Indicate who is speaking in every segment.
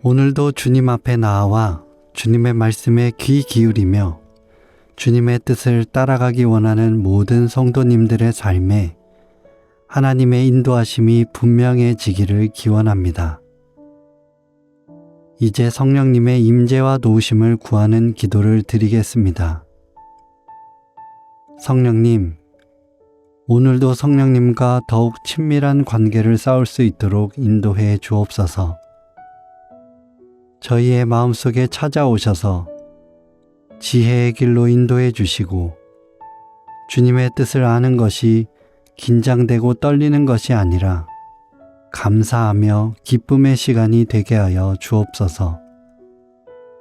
Speaker 1: 오늘도 주님 앞에 나아와 주님의 말씀에 귀 기울이며 주님의 뜻을 따라가기 원하는 모든 성도님들의 삶에 하나님의 인도하심이 분명해지기를 기원합니다. 이제 성령님의 임재와 도우심을 구하는 기도를 드리겠습니다. 성령님, 오늘도 성령님과 더욱 친밀한 관계를 쌓을 수 있도록 인도해 주옵소서. 저희의 마음속에 찾아오셔서 지혜의 길로 인도해 주시고 주님의 뜻을 아는 것이 긴장되고 떨리는 것이 아니라 감사하며 기쁨의 시간이 되게 하여 주옵소서.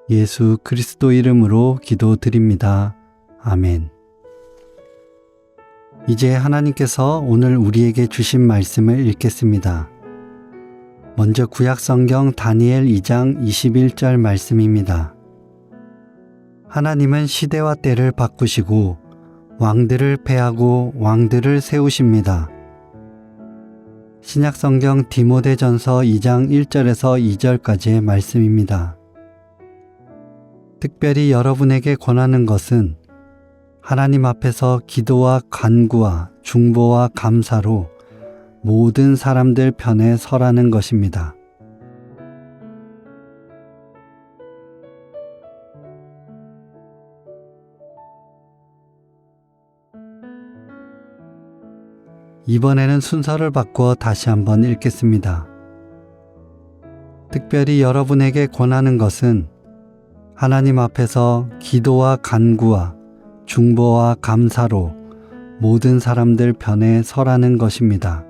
Speaker 1: 예수 그리스도 이름으로 기도드립니다. 아멘. 이제 하나님께서 오늘 우리에게 주신 말씀을 읽겠습니다. 먼저 구약성경 다니엘 2장 21절 말씀입니다. 하나님은 시대와 때를 바꾸시고 왕들을 패하고 왕들을 세우십니다. 신약성경 디모데전서 2장 1절에서 2절까지의 말씀입니다. 특별히 여러분에게 권하는 것은 하나님 앞에서 기도와 간구와 중보와 감사로 모든 사람들 편에 서라는 것입니다. 이번에는 순서를 바꾸어 다시 한번 읽겠습니다. 특별히 여러분에게 권하는 것은 하나님 앞에서 기도와 간구와 중보와 감사로 모든 사람들 편에 서라는 것입니다.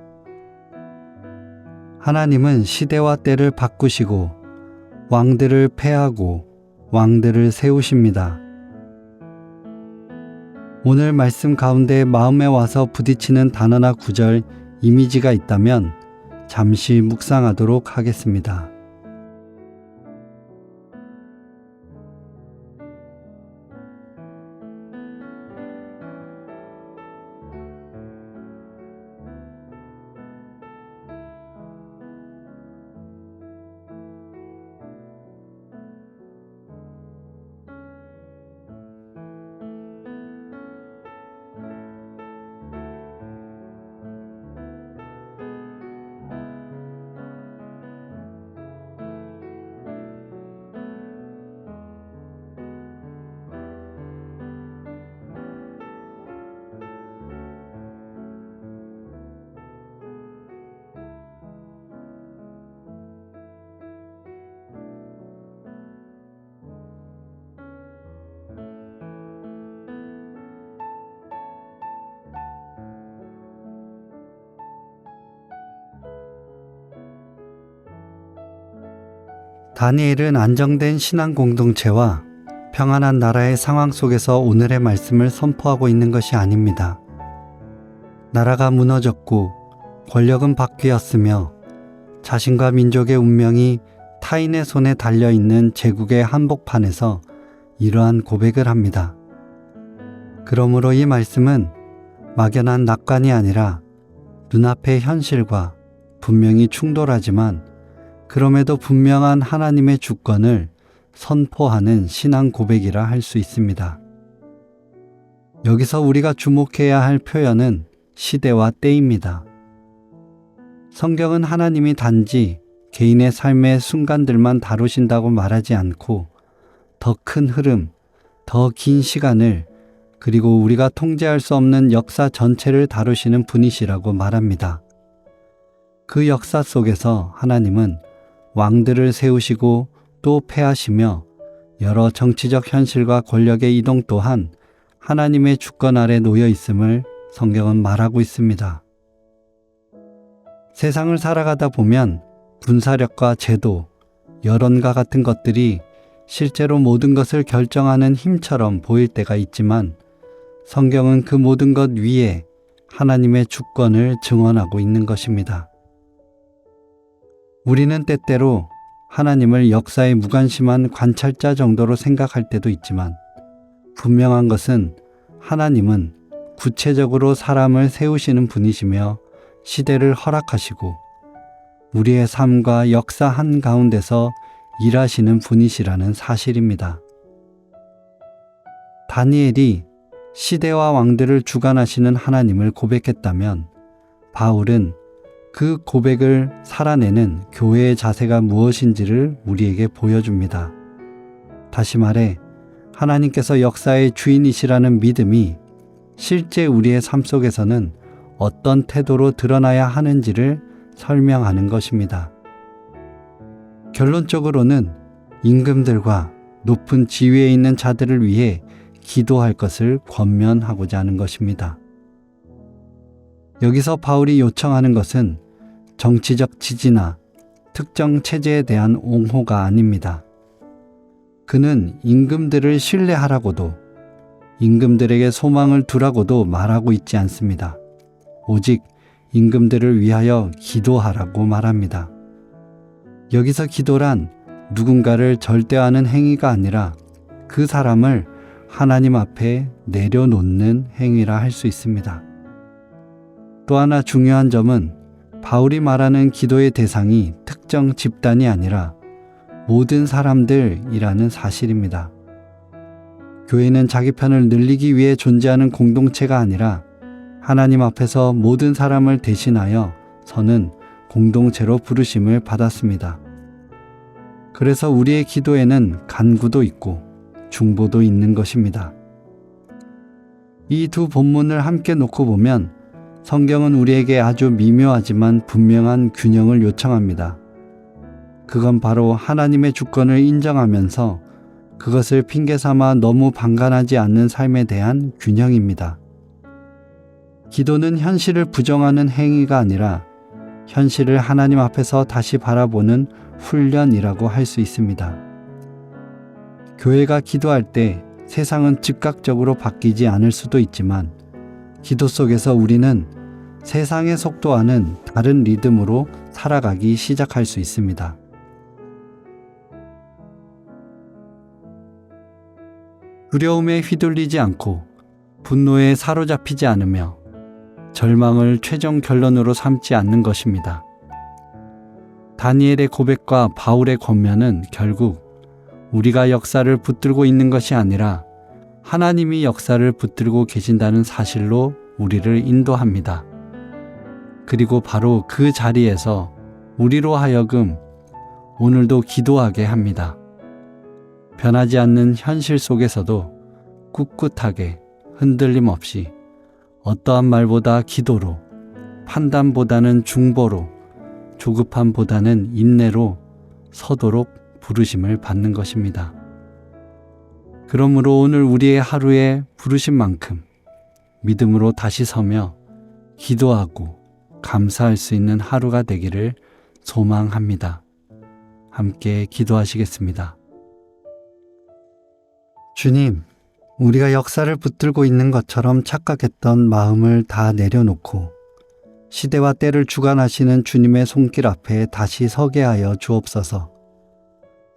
Speaker 1: 하나님은 시대와 때를 바꾸시고 왕들을 패하고 왕들을 세우십니다. 오늘 말씀 가운데 마음에 와서 부딪히는 단어나 구절, 이미지가 있다면 잠시 묵상하도록 하겠습니다. 다니엘은 안정된 신앙 공동체와 평안한 나라의 상황 속에서 오늘의 말씀을 선포하고 있는 것이 아닙니다. 나라가 무너졌고 권력은 바뀌었으며 자신과 민족의 운명이 타인의 손에 달려있는 제국의 한복판에서 이러한 고백을 합니다. 그러므로 이 말씀은 막연한 낙관이 아니라 눈앞의 현실과 분명히 충돌하지만 그럼에도 분명한 하나님의 주권을 선포하는 신앙 고백이라 할 수 있습니다. 여기서 우리가 주목해야 할 표현은 시대와 때입니다. 성경은 하나님이 단지 개인의 삶의 순간들만 다루신다고 말하지 않고 더 큰 흐름, 더 긴 시간을 그리고 우리가 통제할 수 없는 역사 전체를 다루시는 분이시라고 말합니다. 그 역사 속에서 하나님은 왕들을 세우시고 또 패하시며 여러 정치적 현실과 권력의 이동 또한 하나님의 주권 아래 놓여 있음을 성경은 말하고 있습니다. 세상을 살아가다 보면 군사력과 제도, 여론과 같은 것들이 실제로 모든 것을 결정하는 힘처럼 보일 때가 있지만 성경은 그 모든 것 위에 하나님의 주권을 증언하고 있는 것입니다. 우리는 때때로 하나님을 역사의 무관심한 관찰자 정도로 생각할 때도 있지만 분명한 것은 하나님은 구체적으로 사람을 세우시는 분이시며 시대를 허락하시고 우리의 삶과 역사 한가운데서 일하시는 분이시라는 사실입니다. 다니엘이 시대와 왕들을 주관하시는 하나님을 고백했다면 바울은 그 고백을 살아내는 교회의 자세가 무엇인지를 우리에게 보여줍니다. 다시 말해 하나님께서 역사의 주인이시라는 믿음이 실제 우리의 삶 속에서는 어떤 태도로 드러나야 하는지를 설명하는 것입니다. 결론적으로는 임금들과 높은 지위에 있는 자들을 위해 기도할 것을 권면하고자 하는 것입니다. 여기서 바울이 요청하는 것은 정치적 지지나 특정 체제에 대한 옹호가 아닙니다. 그는 임금들을 신뢰하라고도 임금들에게 소망을 두라고도 말하고 있지 않습니다. 오직 임금들을 위하여 기도하라고 말합니다. 여기서 기도란 누군가를 절대하는 행위가 아니라 그 사람을 하나님 앞에 내려놓는 행위라 할 수 있습니다. 또 하나 중요한 점은 바울이 말하는 기도의 대상이 특정 집단이 아니라 모든 사람들이라는 사실입니다. 교회는 자기 편을 늘리기 위해 존재하는 공동체가 아니라 하나님 앞에서 모든 사람을 대신하여 서는 공동체로 부르심을 받았습니다. 그래서 우리의 기도에는 간구도 있고 중보도 있는 것입니다. 이 두 본문을 함께 놓고 보면 성경은 우리에게 아주 미묘하지만 분명한 균형을 요청합니다. 그건 바로 하나님의 주권을 인정하면서 그것을 핑계 삼아 너무 방관하지 않는 삶에 대한 균형입니다. 기도는 현실을 부정하는 행위가 아니라 현실을 하나님 앞에서 다시 바라보는 훈련이라고 할 수 있습니다. 교회가 기도할 때 세상은 즉각적으로 바뀌지 않을 수도 있지만 기도 속에서 우리는 세상의 속도와는 다른 리듬으로 살아가기 시작할 수 있습니다. 두려움에 휘둘리지 않고 분노에 사로잡히지 않으며 절망을 최종 결론으로 삼지 않는 것입니다. 다니엘의 고백과 바울의 권면은 결국 우리가 역사를 붙들고 있는 것이 아니라 하나님이 역사를 붙들고 계신다는 사실로 우리를 인도합니다. 그리고 바로 그 자리에서 우리로 하여금 오늘도 기도하게 합니다. 변하지 않는 현실 속에서도 꿋꿋하게 흔들림 없이 어떠한 말보다 기도로, 판단보다는 중보로, 조급함보다는 인내로 서도록 부르심을 받는 것입니다. 그러므로 오늘 우리의 하루에 부르신 만큼 믿음으로 다시 서며 기도하고 감사할 수 있는 하루가 되기를 소망합니다. 함께 기도하시겠습니다. 주님, 우리가 역사를 붙들고 있는 것처럼 착각했던 마음을 다 내려놓고 시대와 때를 주관하시는 주님의 손길 앞에 다시 서게 하여 주옵소서.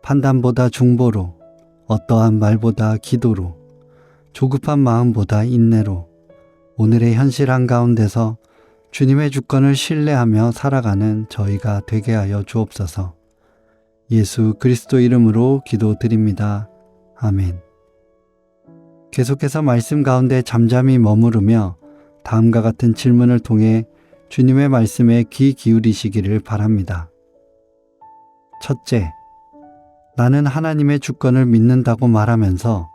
Speaker 1: 판단보다 중보로, 어떠한 말보다 기도로, 조급한 마음보다 인내로 오늘의 현실 한가운데서 주님의 주권을 신뢰하며 살아가는 저희가 되게 하여 주옵소서. 예수 그리스도 이름으로 기도드립니다. 아멘. 계속해서 말씀 가운데 잠잠히 머무르며 다음과 같은 질문을 통해 주님의 말씀에 귀 기울이시기를 바랍니다. 첫째, 나는 하나님의 주권을 믿는다고 말하면서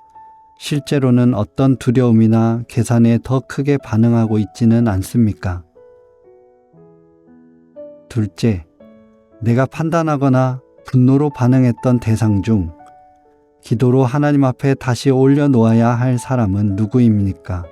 Speaker 1: 실제로는 어떤 두려움이나 계산에 더 크게 반응하고 있지는 않습니까? 둘째, 내가 판단하거나 분노로 반응했던 대상 중 기도로 하나님 앞에 다시 올려놓아야 할 사람은 누구입니까?